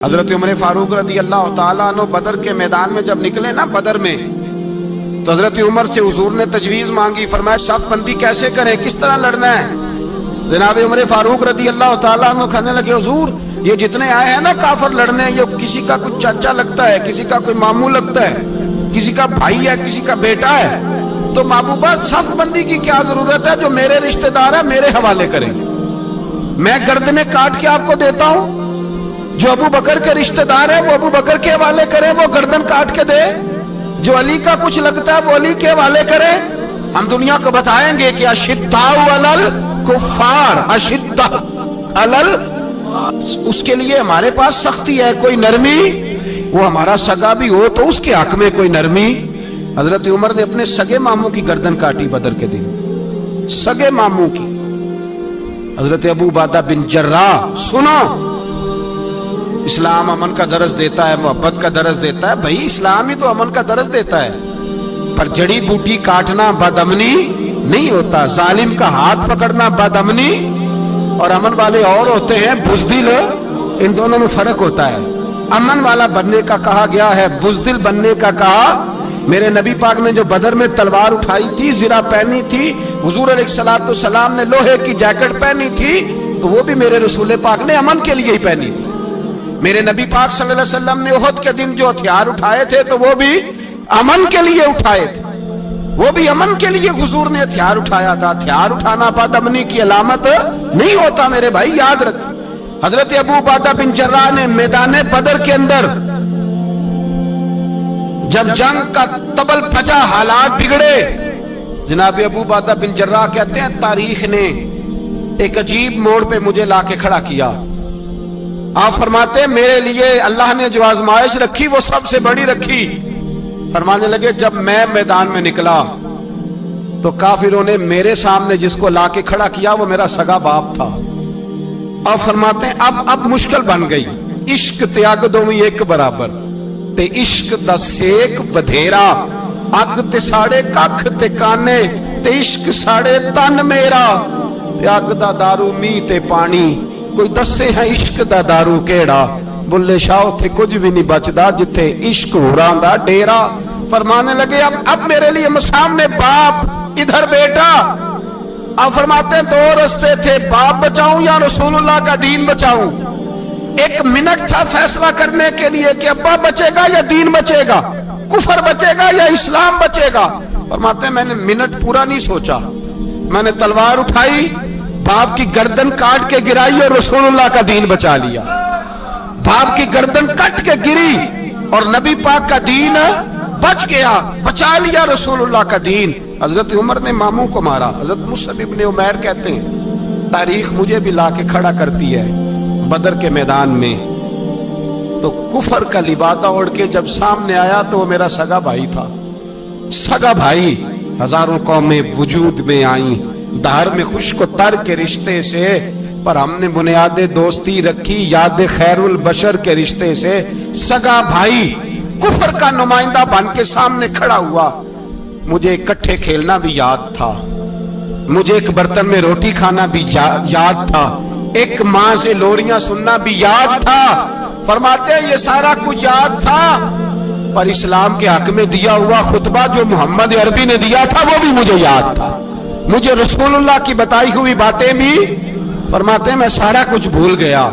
حضرت عمر فاروق رضی اللہ تعالیٰ عنہ بدر کے میدان میں جب نکلے نا بدر میں، تو حضرت عمر سے حضور نے تجویز مانگی، فرمایا صف بندی کیسے کریں، کس طرح لڑنا ہے؟ جناب عمر فاروق رضی اللہ تعالیٰ عنہ کہنے لگے حضور یہ جتنے آئے ہیں نا کافر لڑنے، یہ کسی کا کوئی چاچا لگتا ہے، کسی کا کوئی ماموں لگتا ہے، کسی کا بھائی ہے، کسی کا بیٹا ہے، تو محبوبہ صف بندی کی کیا ضرورت ہے؟ جو میرے رشتہ دار ہے میرے حوالے کریں، میں گردنیں کاٹ کے آپ کو دیتا ہوں، جو ابو بکر کے رشتہ دار ہے وہ ابو بکر کے حوالے کریں، وہ گردن کاٹ کے دے، جو علی کا کچھ لگتا ہے وہ علی کے حوالے کریں۔ ہم دنیا کو بتائیں گے کہ اشداء علی الکفار، اشداء علی اس کے لیے ہمارے پاس سختی ہے، کوئی نرمی، وہ ہمارا سگا بھی ہو تو اس کے حق میں کوئی نرمی۔ حضرت عمر نے اپنے سگے ماموں کی گردن کاٹی بدر کے دن، سگے ماموں کی۔ حضرت ابو عبیدہ بن جراح، سنو اسلام امن کا درس دیتا ہے، محبت کا درس دیتا ہے، بھائی اسلام ہی تو امن کا درس دیتا ہے، پر جڑی بوٹی کاٹنا بدامنی نہیں ہوتا، ظالم کا ہاتھ پکڑنا بدامنی، اور امن والے اور ہوتے ہیں بزدل، ان دونوں میں فرق ہوتا ہے۔ امن والا بننے کا کہا گیا ہے، بزدل بننے کا کہا۔ میرے نبی پاک نے جو بدر میں تلوار اٹھائی تھی، زرہ پہنی تھی، حضور علیہ السلام نے لوہے کی جیکٹ پہنی تھی، تو وہ بھی میرے رسول پاک نے امن کے لیے ہی پہنی تھی۔ میرے نبی پاک صلی اللہ علیہ وسلم نے احد کے دن جو ہتھیار اٹھائے تھے تو وہ بھی امن کے لیے اٹھائے تھے، وہ بھی امن کے لیے حضور نے ہتھیار اٹھایا تھا۔ ہتھیار اٹھانا بدامنی کی علامت نہیں ہوتا میرے بھائی، یاد رکھ۔ حضرت ابو عبیدہ بن جراح نے میدان بدر کے اندر جب جنگ کا تبل پھجا، حالات بگڑے، جناب ابو عبیدہ بن جراح کہتے ہیں تاریخ نے ایک عجیب موڑ پہ مجھے لا کے کھڑا کیا۔ آپ فرماتے ہیں میرے لیے اللہ نے جو آزمائش رکھی وہ سب سے بڑی رکھی۔ فرمانے لگے جب میں میدان میں نکلا تو کافروں نے میرے سامنے جس کو لا کے کھڑا کیا وہ میرا سگا باپ تھا۔ آپ فرماتے ہیں اب مشکل بن گئی، عشق تیاگ دومی ایک برابر، تے عشق دا سیک ودھیرا، اگ تے ساڑے ککھ تے کانے، تے عشق ساڑے تن میرا، تے اگ دا دارو می تے پانی، کوئی دسے ہیں عشق دا دارو کیڑا، بلے شاہ تھے کچھ بھی نہیں بچدا جتھے عشق ہوران دا ڈیرا۔ فرمانے لگے اب میرے لیے سامنے باپ، ادھر بیٹا۔ آپ فرماتے ہیں دو رستے تھے، باپ بچاؤں یا رسول اللہ کا دین بچاؤں۔ ایک منٹ تھا فیصلہ کرنے کے لیے کہ ابا بچے گا یا دین بچے گا، کفر بچے گا یا اسلام بچے گا۔ فرماتے ہیں میں نے منٹ پورا نہیں سوچا، میں نے تلوار اٹھائی، باپ کی گردن کاٹ کے گرائی اور رسول اللہ کا دین بچا لیا۔ باپ کی گردن کٹ کے گری اور نبی پاک کا دین بچ گیا، بچا لیا رسول اللہ کا دین۔ حضرت عمر نے ماموں کو مارا۔ حضرت مصعب ابن عمیر کہتے ہیں تاریخ مجھے بھی لا کے کھڑا کرتی ہے بدر کے میدان میں، تو کفر کا لبادہ اوڑھ کے جب سامنے آیا تو وہ میرا سگا بھائی تھا، سگا بھائی۔ ہزاروں قومیں وجود میں آئیں دہر میں خشک و تر کے رشتے سے، پر ہم نے بنیاد دوستی رکھی یاد خیر البشر کے رشتے سے۔ سگا بھائی کفر کا نمائندہ بن کے سامنے کھڑا ہوا۔ مجھے اکٹھے کھیلنا بھی یاد تھا، مجھے ایک برتن میں روٹی کھانا بھی یاد تھا، ایک ماں سے لوریاں سننا بھی یاد تھا۔ فرماتے ہیں یہ سارا کچھ یاد تھا، پر اسلام کے حق میں دیا ہوا خطبہ جو محمد عربی نے دیا تھا وہ بھی مجھے یاد تھا، مجھے رسول اللہ کی بتائی ہوئی باتیں بھی۔ فرماتے ہیں میں سارا کچھ بھول گیا،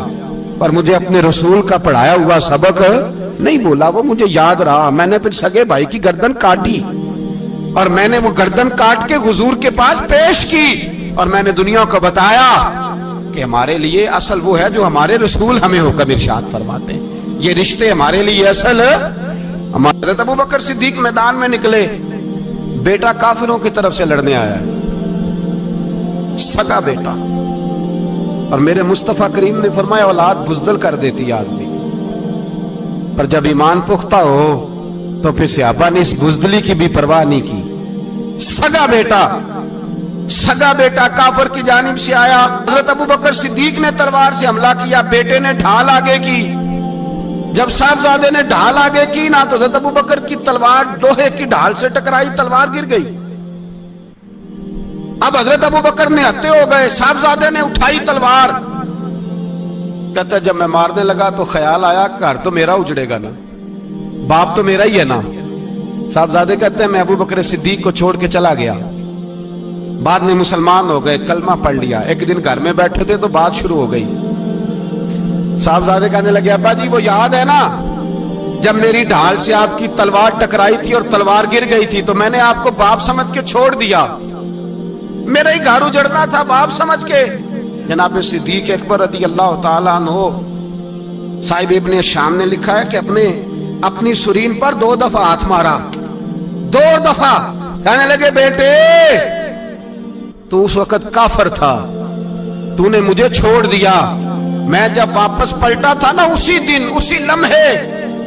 پر مجھے اپنے رسول کا پڑھایا ہوا سبق نہیں بولا، وہ مجھے یاد رہا۔ میں نے پھر سگے بھائی کی گردن کاٹی اور میں نے وہ گردن کاٹ کے حضور کے پاس پیش کی، اور میں نے دنیا کو بتایا کہ ہمارے لیے اصل وہ ہے جو ہمارے رسول ہمیں حکم ارشاد فرماتے ہیں، یہ رشتے ہمارے لیے اصل۔ ہمارے حضرت ابو بکر صدیق میدان میں نکلے، بیٹا کافروں کی طرف سے لڑنے آیا ہے، سگا بیٹا، اور میرے مصطفیٰ کریم نے فرمایا اولاد بزدل کر دیتی آدمی، پر جب ایمان پختہ ہو تو پھر صحابہ نے اس بزدلی کی بھی پرواہ نہیں کی۔ سگا بیٹا کافر کی جانب سے آیا، حضرت ابو بکر صدیق نے تلوار سے حملہ کیا، بیٹے نے ڈھال آگے کی۔ جب صاحبزادے نے ڈھال آگے کی نا تو حضرت ابو بکر کی تلوار لوہے کی ڈھال سے ٹکرائی، تلوار گر گئی۔ اب حضرت ابو بکر نے ہتے ہو گئے، صاحبزادے نے اٹھائی تلوار، کہتا ہے جب میں مارنے لگا تو خیال آیا گھر تو میرا اجڑے گا نا, باپ تو میرا ہی ہے نا. صاحبزادے کہتے ہیں میں ابو بکر صدیق کو چھوڑ کے چلا گیا, بعد میں مسلمان ہو گئے, کلمہ پڑھ لیا. ایک دن گھر میں بیٹھے تھے تو بات شروع ہو گئی. صاحبزادے کہنے لگے ابا جی وہ یاد ہے نا جب میری ڈھال سے آپ کی تلوار ٹکرائی تھی اور تلوار گر گئی تھی تو میں نے آپ کو باپ سمجھ کے چھوڑ دیا, میرا ہی گھر اجڑنا تھا باپ سمجھ کے. جناب صدیق اکبر رضی اللہ تعالیٰ عنہ صاحب ابن شام نے لکھا ہے کہ اپنی سرین پر 2 دفعہ ہاتھ مارا, 2 دفعہ. کہنے لگے بیٹے تو اس وقت کافر تھا, تو نے مجھے چھوڑ دیا. میں جب واپس پلٹا تھا نا اسی دن اسی لمحے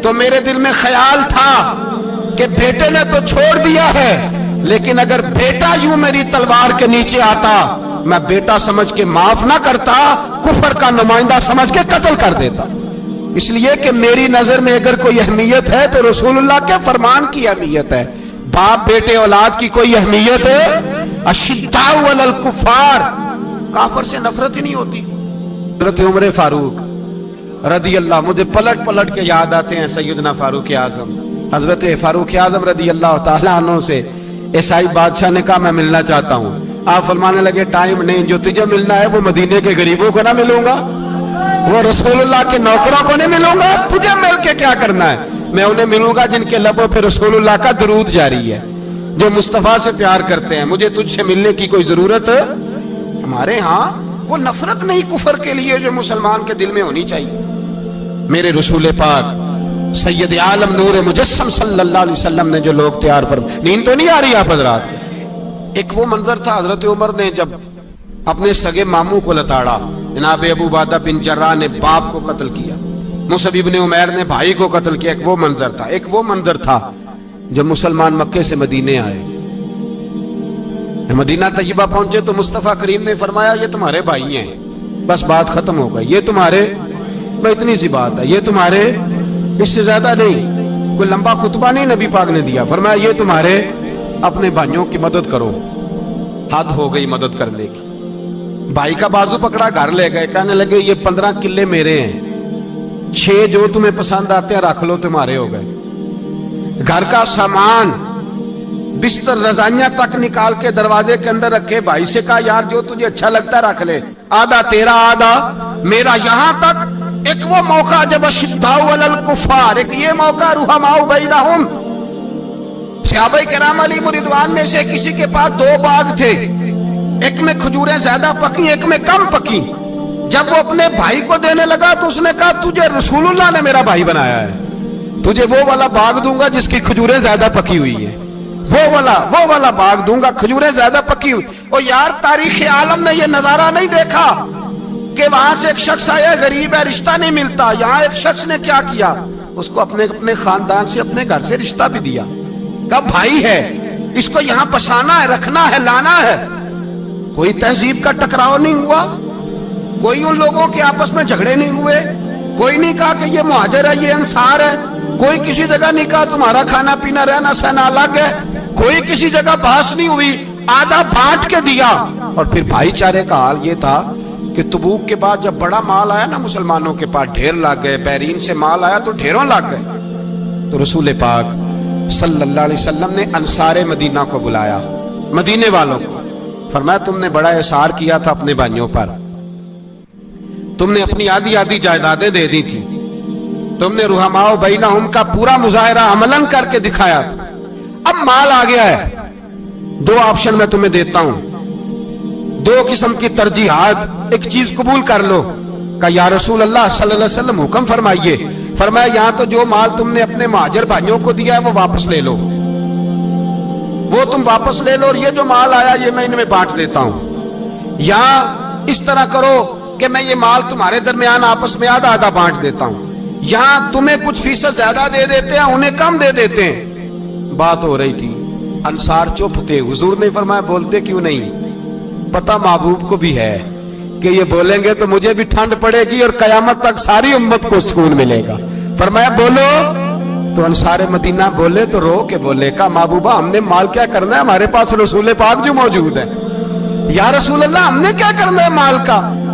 تو میرے دل میں خیال تھا کہ بیٹے نے تو چھوڑ دیا ہے, لیکن اگر بیٹا یوں میری تلوار کے نیچے آتا میں بیٹا سمجھ کے معاف نہ کرتا, کفر کا نمائندہ سمجھ کے قتل کر دیتا. اس لیے کہ میری نظر میں اگر کوئی اہمیت ہے تو رسول اللہ کے فرمان کی اہمیت ہے. باپ بیٹے اولاد کی کوئی اہمیت ہے؟ اشداء علی الکفار, کافر سے نفرت ہی نہیں ہوتی. حضرت عمر فاروق رضی اللہ, مجھے پلٹ پلٹ کے یاد آتے ہیں سیدنا فاروق اعظم. حضرت فاروق اعظم رضی اللہ تعالیٰ عنہ سے عیسائی بادشاہ نے کہا میں ملنا چاہتا ہوں. آپ فرمانے لگے ٹائم نہیں, جو تجھے ملنا ہے وہ مدینے کے غریبوں کو نہ ملوں گا, وہ رسول اللہ کے نوکروں کو نہیں ملوں گا, تجھے مل کے کیا کرنا ہے؟ میں انہیں ملوں گا جن کے لبوں پہ رسول اللہ کا درود جاری ہے, جو مصطفیٰ سے پیار کرتے ہیں. مجھے تجھ سے ملنے کی کوئی ضرورت ہے؟ ہمارے ہاں وہ نفرت نہیں کفر کے لیے جو مسلمان کے دل میں ہونی چاہیے. میرے رسول پاک سید عالم نور مجسم صلی اللہ علیہ وسلم نے جو لوگ تیار فرمائے. نیند تو نہیں آ رہی آپ حضرات؟ ایک وہ منظر تھا حضرت عمر نے جب اپنے سگے ماموں کو لتاڑا, جناب ابو عبیدہ بن جراح نے باپ کو قتل کیا, مصعب ابن عمیر نے بھائی کو قتل کیا. ایک وہ منظر تھا. ایک وہ منظر تھا جب مسلمان مکے سے مدینے آئے, مدینہ طیبہ پہنچے تو مصطفیٰ کریم نے فرمایا یہ تمہارے بھائی ہیں, بس بات ختم ہو گئی. یہ تمہارے, میں اتنی سی بات ہے, یہ تمہارے, اس سے زیادہ نہیں. کوئی لمبا خطبہ نہیں نبی پاک نے دیا. فرمایا یہ تمہارے, اپنے بھائیوں کی مدد کرو. حد ہو گئی مدد کرنے کی. بھائی کا بازو پکڑا, گھر لے گئے. کہنے لگے یہ 15 کلے میرے ہیں, 6 جو تمہیں پسند آتے ہیں رکھ لو, تمہارے ہو گئے. گھر کا سامان بستر رضائیاں تک نکال کے دروازے کے اندر رکھے. بھائی سے کہا یار جو تجھے اچھا لگتا ہے رکھ لے, آدھا تیرا آدھا میرا. یہاں تک ایک وہ موقع جب اشداء علی الکفار, ایک یہ موقع رحماء بینہم. صحابہ کرام علیہم رضوان میں سے کسی کے پاس 2 باغ تھے, ایک میں کھجوریں زیادہ پکی ایک میں کم پکی. جب وہ اپنے بھائی کو دینے لگا تو اس نے کہا تجھے رسول اللہ نے میرا بھائی بنایا ہے, تجھے وہ والا باغ دوں گا جس کی کھجوریں زیادہ پکی ہوئی ہیں, وہ والا باغ دوں گا کھجوریں زیادہ پکی ہوئی. اور یار تاریخ عالم نے یہ نظارہ نہیں دیکھا کہ وہاں سے ایک شخص آیا غریب ہے رشتہ نہیں ملتا. یہاں ایک شخص نے کیا کیا, اس کو اپنے خاندان سے اپنے گھر سے رشتہ بھی دیا. کہا بھائی ہے, اس کو یہاں بسانا ہے, رکھنا ہے, لانا ہے. کوئی تہذیب کا ٹکراؤ نہیں ہوا, کوئی ان لوگوں کے آپس میں جھگڑے نہیں ہوئے, کوئی نہیں کہا کہ یہ مہاجر ہے یہ انصار ہے, کوئی کسی جگہ نہیں کہا تمہارا کھانا پینا رہنا سہنا الگ ہے, کوئی کسی جگہ بحث نہیں ہوئی. آدھا بانٹ کے دیا. اور پھر بھائی چارے کا حال یہ تھا کہ تبوک کے بعد جب بڑا مال آیا نا مسلمانوں کے پاس, ڈھیر لگ گئے, بحرین سے مال آیا تو ڈھیروں لگ گئے. تو رسول پاک صلی اللہ علیہ وسلم نے انصار مدینہ کو بلایا, مدینے والوں کو. فرمایا تم نے بڑا احسار کیا تھا اپنے بھائیوں پر, تم نے اپنی آدھی جائیدادیں دے دی تھی, تم نے رحماء بینہم کا پورا مظاہرہ عملاً کر کے دکھایا. اب مال آ گیا ہے, 2 آپشن میں تمہیں دیتا ہوں, 2 قسم کی ترجیحات, ایک چیز قبول کر لو. کہ یا رسول اللہ صلی اللہ علیہ وسلم حکم فرمائیے. فرمایا یہاں تو جو مال تم نے اپنے مہاجر بھائیوں کو دیا ہے وہ واپس لے لو, وہ تم واپس لے لو, اور یہ جو مال آیا یہ میں ان میں بانٹ دیتا ہوں. یا اس طرح کرو کہ میں یہ مال تمہارے درمیان آپس میں آدھا آدھا بانٹ دیتا ہوں, یہاں تمہیں کچھ فیصد زیادہ دے دیتے ہیں انہیں کم دے دیتے ہیں. بات ہو رہی تھی, انصار چپ تھے. حضور نے فرمایا بولتے کیوں نہیں, پتہ محبوب کو بھی ہے کہ یہ بولیں گے تو مجھے بھی ٹھنڈ پڑے گی اور قیامت تک ساری امت کو سکون ملے گا. فرمایا بولو. تو انصار مدینہ بولے تو رو کے بولے, کہا محبوبہ ہم نے مال کیا کرنا ہے, ہمارے پاس رسول پاک جو موجود ہے. یا رسول اللہ ہم نے کیا کرنا ہے مال کا,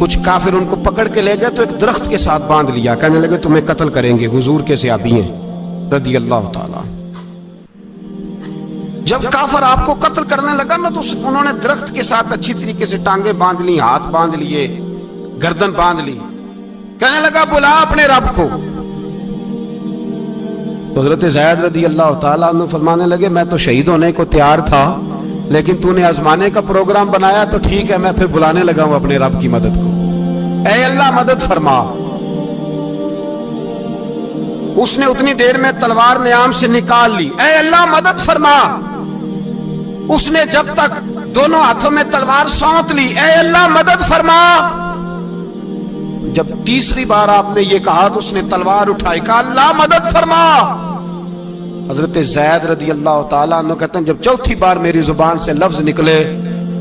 کچھ کافر ان کو پکڑ کے لے گئے تو ایک درخت کے ساتھ باندھ لیا، کہنے لگے تمہیں قتل کریں گے، حضور کے صحابی ہیں رضی اللہ تعالی۔ جب کافر آپ کو قتل کرنے لگا نا تو انہوں نے درخت کے ساتھ اچھی طریقے سے ٹانگیں باندھ لی، ہاتھ باندھ لیے، گردن باندھ لی، کہنے لگا بلا اپنے رب کو۔ تو حضرت زید رضی اللہ تعالیٰ عنہ فرمانے لگے میں تو شہید ہونے کو تیار تھا، لیکن تو نے آزمانے کا پروگرام بنایا تو ٹھیک ہے، میں پھر بلانے لگا ہوں اپنے رب کی مدد کو، اے اللہ مدد فرما۔ اس نے اتنی دیر میں تلوار نیام سے نکال لی، اے اللہ مدد فرما۔ اس نے جب تک دونوں ہاتھوں میں تلوار سونت لی، اے اللہ مدد فرما۔ جب تیسری بار آپ نے یہ کہا تو اس نے تلوار اٹھائی، کہا اللہ مدد فرما۔ حضرت زید رضی اللہ تعالیٰ عنہ کہتے ہیں جب چوتھی بار میری زبان سے لفظ نکلے،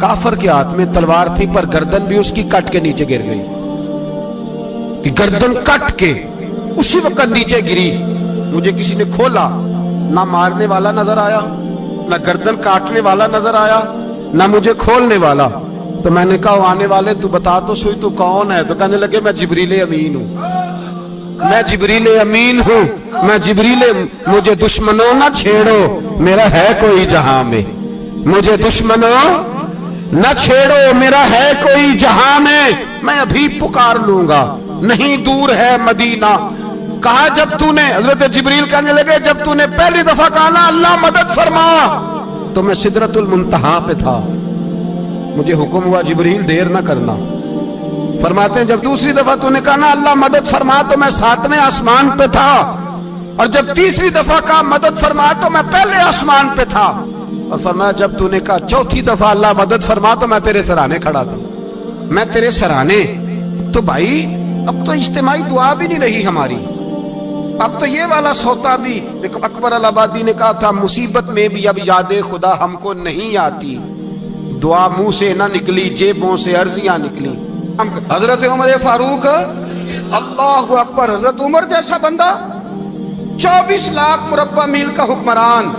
کافر کے ہاتھ میں تلوار تھی پر گردن بھی اس کی کٹ کے نیچے گر گئی، کہ گردن کٹ کے اسی وقت نیچے گری۔ مجھے کسی نے کھولا، نہ مارنے والا نظر آیا، نہ گردن کاٹنے والا نظر آیا، نہ مجھے کھولنے والا۔ تو میں نے کہا آنے والے تو بتا تو سوئی تو کون ہے؟ تو کہنے لگے میں جبریل امین ہوں، میں جبریل امین ہوں، میں جبریل، مجھے دشمنوں نہ چھیڑو، میرا ہے کوئی جہاں میں، مجھے دشمنوں نہ چھیڑو، میرا ہے کوئی جہاں میں ابھی پکار لوں گا، نہیں دور ہے مدینہ۔ کہا جب تو نے، حضرت جبریل کہنے لگے جب تو نے پہلی دفعہ کہا نا اللہ مدد فرما تو میں سدرۃ المنتہا پہ تھا، مجھے حکم ہوا جبریل دیر نہ کرنا۔ فرماتے ہیں جب دوسری دفعہ تو نے کہا نا اللہ مدد فرما تو میں 7ویں آسمان پہ تھا، اور جب تیسری دفعہ کہا مدد فرما تو میں پہلے آسمان پہ تھا، اور فرمایا جب تو نے کہا چوتھی دفعہ اللہ مدد فرما تو میں تیرے سرانے کھڑا تھا، میں تیرے سرانے۔ تو بھائی اب تو اجتماعی دعا بھی نہیں رہی ہماری، اب تو یہ والا سوتا بھی، اکبر الآبادی نے کہا تھا مصیبت میں بھی اب یاد خدا ہم کو نہیں آتی، دعا منہ سے نہ نکلی جیبوں سے عرضیاں نکلی۔ حضرت عمر فاروق اللہ اکبر، حضرت عمر جیسا بندہ 24 لاکھ مربع میل کا حکمران،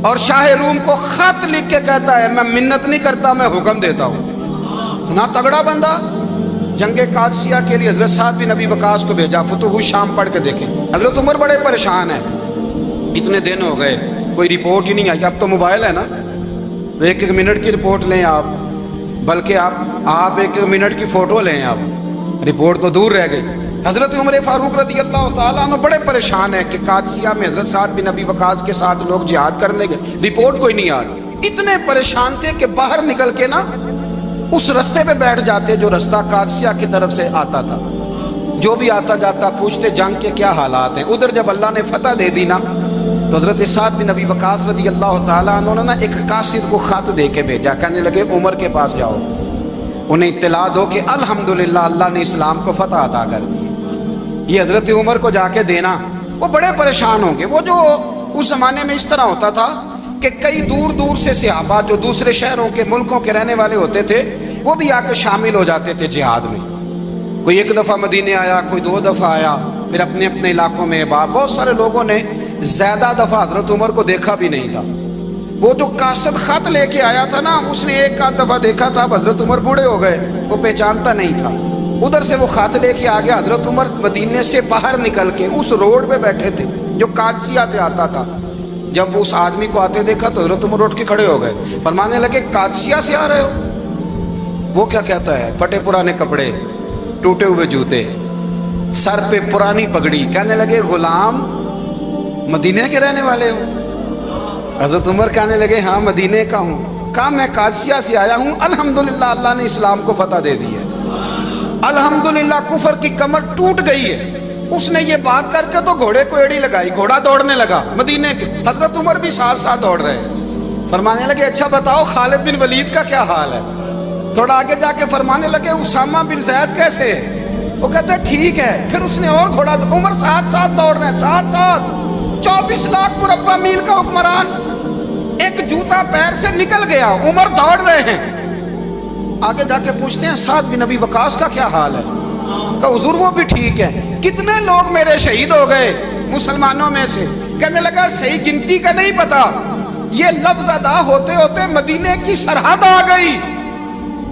اور شاہ روم کو خط لکھ کے کہتا ہے میں منت نہیں کرتا میں حکم دیتا ہوں، اتنا تگڑا بندہ۔ جنگ قادسیہ کے لیے حضرت سعد بن ابی وقاص کو بھیجا، فتوح شام پڑھ کے دیکھیں۔ حضرت عمر بڑے پریشان ہیں، اتنے دن ہو گئے کوئی رپورٹ ہی نہیں آئی۔ اب تو موبائل ہے نا، ایک ایک منٹ کی رپورٹ لیں آپ، بلکہ آپ ایک ایک منٹ کی فوٹو لیں، آپ رپورٹ تو دور رہ گئی۔ حضرت عمر فاروق رضی اللہ تعالیٰ عنہ بڑے پریشان ہیں کہ قادسیہ میں حضرت سعد بن ابی وقاص کے ساتھ لوگ جہاد کرنے گئے، رپورٹ کوئی نہیں آ رہی۔ اتنے پریشان تھے کہ باہر نکل کے نا اس رستے پہ بیٹھ جاتے جو رستہ قادسیہ کی طرف سے آتا تھا، جو بھی آتا جاتا پوچھتے جنگ کے کیا حالات ہیں۔ ادھر جب اللہ نے فتح دے دی نا تو حضرت سعد بن ابی وقاص رضی اللہ تعالیٰ عنہ نے ایک قاصد کو خط دے کے بھیجا، کہنے لگے عمر کے پاس جاؤ، انہیں اطلاع دو کہ الحمدللہ اللہ نے اسلام کو فتح عطا کر دی۔ یہ حضرت عمر کو جا کے دینا، وہ بڑے پریشان ہوں گے۔ وہ جو اس زمانے میں اس طرح ہوتا تھا کہ کئی دور دور سے صحابہ جو دوسرے شہروں کے ملکوں کے رہنے والے ہوتے تھے وہ بھی آ کے شامل ہو جاتے تھے جہاد میں۔ کوئی 1 دفعہ مدینے آیا، کوئی 2 دفعہ آیا، پھر اپنے اپنے علاقوں میں بہت سارے لوگوں نے زیادہ دفعہ حضرت عمر کو دیکھا بھی نہیں تھا۔ وہ جو قاصد خط لے کے آیا تھا نا، اس نے 1 دفعہ دیکھا تھا، حضرت عمر بوڑھے ہو گئے، وہ پہچانتا نہیں تھا۔ ادھر سے وہ خط لے کے آ گیا، حضرت عمر مدینے سے باہر نکل کے اس روڈ پہ بیٹھے تھے جو قادسیہ سے آتا تھا۔ جب اس آدمی کو آتے دیکھا تو حضرت عمر اٹھ کے کھڑے ہو گئے، فرمانے لگے قادسیہ سے آ رہے ہو؟ وہ کیا کہتا ہے؟ پھٹے پرانے کپڑے، ٹوٹے ہوئے جوتے، سر پہ پرانی پگڑی، کہنے لگے غلام مدینے کے رہنے والے ہو؟ حضرت عمر کہنے لگے ہاں مدینے کا ہوں۔ کہا میں قادسیہ سے آیا ہوں، الحمدللہ اللہ نے اسلام کو فتح دے دی ہے، الحمدللہ کفر کی کمر ٹوٹ گئی ہے۔ اس نے یہ بات کر کے تو گھوڑے کو ایڑی لگائی، گھوڑا دوڑنے لگا مدینے کے، حضرت عمر بھی ساتھ ساتھ دوڑ رہے ہیں۔ فرمانے لگے اچھا بتاؤ خالد بن ولید کا کیا حال ہے؟ تھوڑا آگے جا کے فرمانے لگے اسامہ بن زید کیسے ہے؟ وہ کہتے ہیں ٹھیک ہے۔ پھر اس نے اور گھوڑا، عمر ساتھ ساتھ دوڑ رہے ہیں، ساتھ ساتھ 24 لاکھ مربع میل کا حکمران، ایک جوتا پیر سے نکل گیا، عمر دوڑ رہے ہیں۔ آگے جا کے پوچھتے ہیں سعد بن ابی وقاص کا کیا حال ہے؟ کہا حضور وہ بھی ٹھیک ہے۔ کتنے لوگ میرے شہید ہو گئے مسلمانوں میں سے؟ کہنے لگا صحیح گنتی کا نہیں پتا، یہ لفظ ادا ہوتے ہوتے مدینے کی سرحد آ گئی،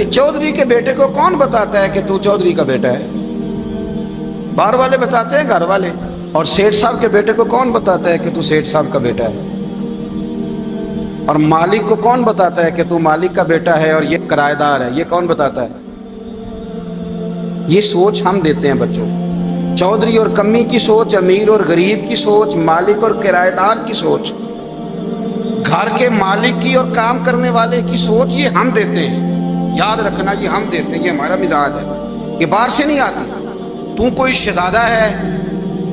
کہ چودھری کے بیٹے کو کون بتاتا ہے کہ تو چودھری کا بیٹا ہے؟ باہر والے بتاتے ہیں، گھر والے. اور سیٹھ صاحب کے بیٹے کو کون بتاتا ہے کہ تو سیٹھ صاحب کا بیٹا ہے؟ اور مالک کو کون بتاتا ہے کہ تو مالک کا بیٹا ہے اور یہ کرایہ دار ہے؟ یہ کون بتاتا ہے؟ یہ سوچ ہم دیتے ہیں بچوں کو. چودھری اور کمی کی سوچ، امیر اور غریب کی سوچ، مالک اور کرایہ دار کی سوچ، گھر کے مالک کی اور کام کرنے والے کی سوچ، یہ ہم دیتے ہیں. یاد رکھنا، یہ ہم دیتے ہیں، یہ ہمارا مزاج ہے. یہ باہر سے نہیں آتی. تو کوئی شہزادہ ہے،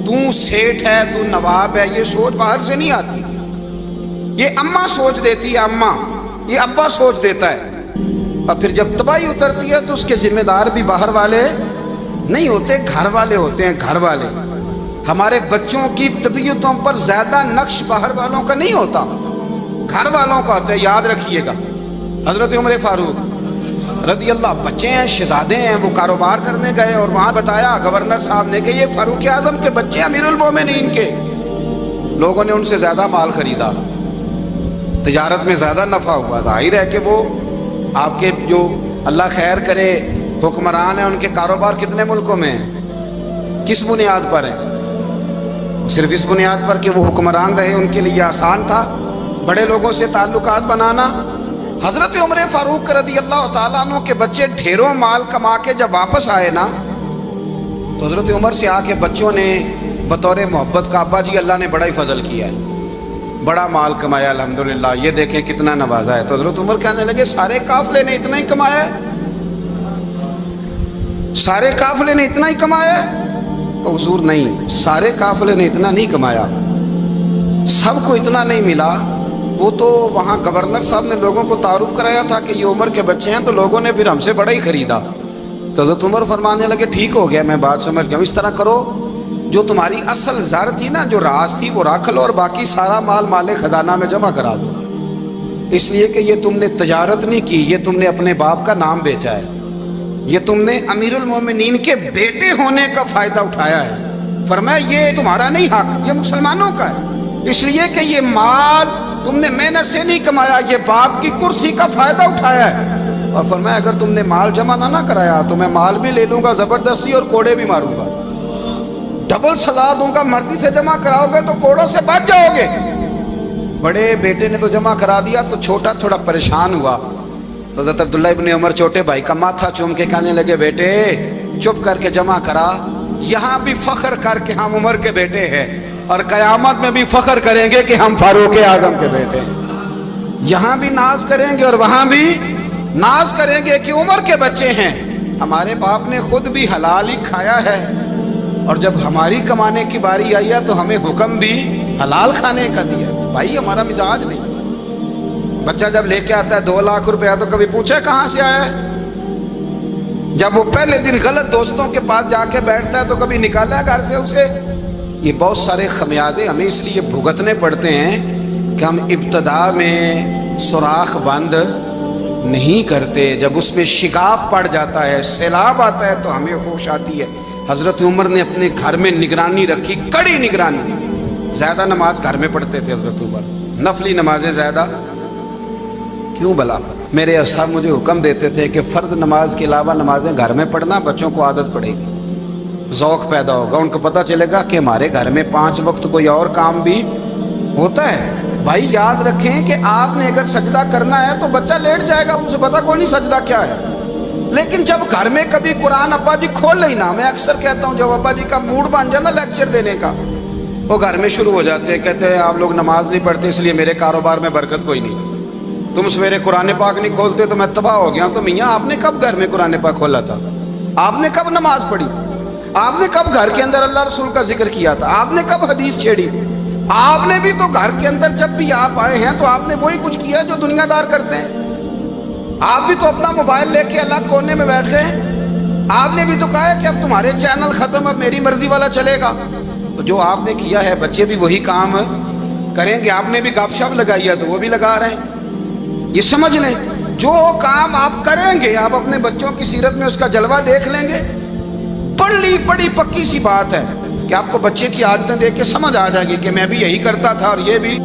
تو سیٹھ ہے، تو نواب ہے، یہ سوچ باہر سے نہیں آتی. یہ اماں سوچ دیتی ہے، اماں. یہ ابا سوچ دیتا ہے. اور پھر جب تباہی اترتی ہے تو اس کے ذمہ دار بھی باہر والے نہیں ہوتے، گھر والے ہوتے ہیں. گھر والے. ہمارے بچوں کی طبیعتوں پر زیادہ نقش باہر والوں کا نہیں ہوتا، گھر والوں کا ہوتا ہے. یاد رکھیے گا. حضرت عمر فاروق رضی اللہ، بچے ہیں، شہزادے ہیں، وہ کاروبار کرنے گئے اور وہاں بتایا گورنر صاحب نے کہ یہ فاروق اعظم کے بچے، امیر المومنین کے. لوگوں نے ان سے زیادہ مال خریدا، تجارت میں زیادہ نفع ہوا. ظاہر ہے کہ وہ آپ کے جو اللہ خیر کرے حکمران ہیں، ان کے کاروبار کتنے ملکوں میں ہیں؟ کس بنیاد پر ہیں؟ صرف اس بنیاد پر کہ وہ حکمران رہے، ان کے لیے آسان تھا بڑے لوگوں سے تعلقات بنانا. حضرت عمر فاروق رضی اللہ تعالیٰ عنہ کے بچے ڈھیروں مال کما کے جب واپس آئے نا، تو حضرت عمر سے آ کے بچوں نے بطور محبت کا، ابا جی اللہ نے بڑا ہی فضل کیا ہے، بڑا مال کمایا الحمدللہ، یہ دیکھیں کتنا نوازا ہے. تو حضرت عمر کہنے لگے سارے قافلے نے اتنا ہی کمایا ہے؟ سارے قافلے نے اتنا ہی کمایا ہے؟ تو حضور نہیں، سارے قافلے نے اتنا نہیں کمایا، سب کو اتنا نہیں ملا. وہ تو وہاں گورنر صاحب نے لوگوں کو تعارف کرایا تھا کہ یہ عمر کے بچے ہیں، تو لوگوں نے پھر ہم سے بڑا ہی خریدا. تو حضرت عمر فرمانے لگے ٹھیک ہو گیا، میں بات سمجھ گیا. اس طرح کرو، جو تمہاری اصل زر تھی نا، جو راز تھی، وہ رکھ لو اور باقی سارا مال مال خزانہ میں جمع کرا دو. اس لیے کہ یہ تم نے تجارت نہیں کی، یہ تم نے اپنے باپ کا نام بیچا ہے، یہ تم نے امیر المومنین کے بیٹے ہونے کا فائدہ اٹھایا ہے. فرمایا یہ تمہارا نہیں حق، یہ مسلمانوں کا ہے. اس لیے کہ یہ مال تم نے محنت سے نہیں کمایا، یہ باپ کی کرسی کا فائدہ اٹھایا ہے. اور فرمایا اگر تم نے مال جمع نہ کرایا تو میں مال بھی لے لوں گا زبردستی اور کوڑے بھی ماروں گا، ڈبل سزا دوں گا. مرضی سے جمع کراؤ گے تو کوڑوں سے بچ جاؤ گے. بڑے بیٹے نے تو جمع کرا دیا، تو چھوٹا تھوڑا پریشان ہوا. تو حضرت عبداللہ ابن عمر چھوٹے بھائی کا ماتھا چوم کے کہنے لگے بیٹے چپ کر کے جمع کرا، یہاں بھی فخر کر کے ہم عمر کے بیٹے ہیں، اور قیامت میں بھی فخر کریں گے کہ ہم فاروق اعظم کے بیٹے ہیں. یہاں بھی ناز کریں گے اور وہاں بھی ناز کریں گے کہ عمر کے بچے ہیں. ہمارے باپ نے خود بھی حلال ہی کھایا ہے، اور جب ہماری کمانے کی باری آئی ہے تو ہمیں حکم بھی حلال کھانے کا دیا. بھائی ہمارا مزاج نہیں. بچہ جب لے کے آتا ہے 2 لاکھ روپیہ تو کبھی پوچھے کہاں سے آیا ہے؟ جب وہ پہلے دن غلط دوستوں کے پاس جا کے بیٹھتا ہے تو کبھی نکالا ہے گھر سے اسے؟ یہ بہت سارے خمیازے ہمیں اس لیے بھگتنے پڑتے ہیں کہ ہم ابتدا میں سوراخ بند نہیں کرتے. جب اس میں شگاف پڑ جاتا ہے، سیلاب آتا ہے تو ہمیں ہوش آتی ہے. حضرت عمر نے اپنے گھر میں نگرانی رکھی، کڑی نگرانی. زیادہ نماز گھر میں پڑھتے تھے حضرت عمر، نفلی نمازیں زیادہ. کیوں بھلا؟ میرے صاحب مجھے حکم دیتے تھے کہ فرض نماز کے علاوہ نمازیں گھر میں پڑھنا، بچوں کو عادت پڑے گی، ذوق پیدا ہوگا، ان کو پتہ چلے گا کہ ہمارے گھر میں 5 وقت کوئی اور کام بھی ہوتا ہے. بھائی یاد رکھیں کہ آپ نے اگر سجدہ کرنا ہے تو بچہ لیٹ جائے گا، اسے پتہ کوئی نہیں سجدہ کیا ہے. لیکن جب گھر میں کبھی قرآن ابا جی کھول لینا، میں اکثر کہتا ہوں جب ابا جی کا موڈ بن جائے نا لیکچر دینے کا، وہ گھر میں شروع ہو جاتے ہیں، کہتے ہیں آپ لوگ نماز نہیں پڑھتے اس لیے میرے کاروبار میں برکت کوئی نہیں، تم سویرے قرآن پاک نہیں کھولتے تو میں تباہ ہو گیا. تو میاں آپ نے کب گھر میں قرآن پاک کھولا تھا؟ آپ نے کب نماز پڑھی؟ آپ نے کب گھر کے اندر اللہ رسول کا ذکر کیا تھا؟ آپ نے کب حدیث چھیڑی؟ آپ نے بھی تو گھر کے اندر جب بھی آپ آئے ہیں تو آپ نے وہی کچھ کیا جو دنیا دار کرتے ہیں. آپ بھی تو اپنا موبائل لے کے الگ کونے میں بیٹھ گئے. آپ نے بھی تو کہا ہے کہ اب تمہارے چینل ختم، اب میری مرضی والا چلے گا. تو جو آپ نے کیا ہے بچے بھی وہی کام کریں گے. آپ نے بھی گپ شپ لگائی ہے تو وہ بھی لگا رہے ہیں. یہ سمجھ لیں جو کام آپ کریں گے آپ اپنے بچوں کی سیرت میں اس کا جلوہ دیکھ لیں گے. بڑی پکی سی بات ہے کہ آپ کو بچے کی عادتیں دیکھ کے سمجھ آ جائے گی کہ میں بھی یہی کرتا تھا اور یہ بھی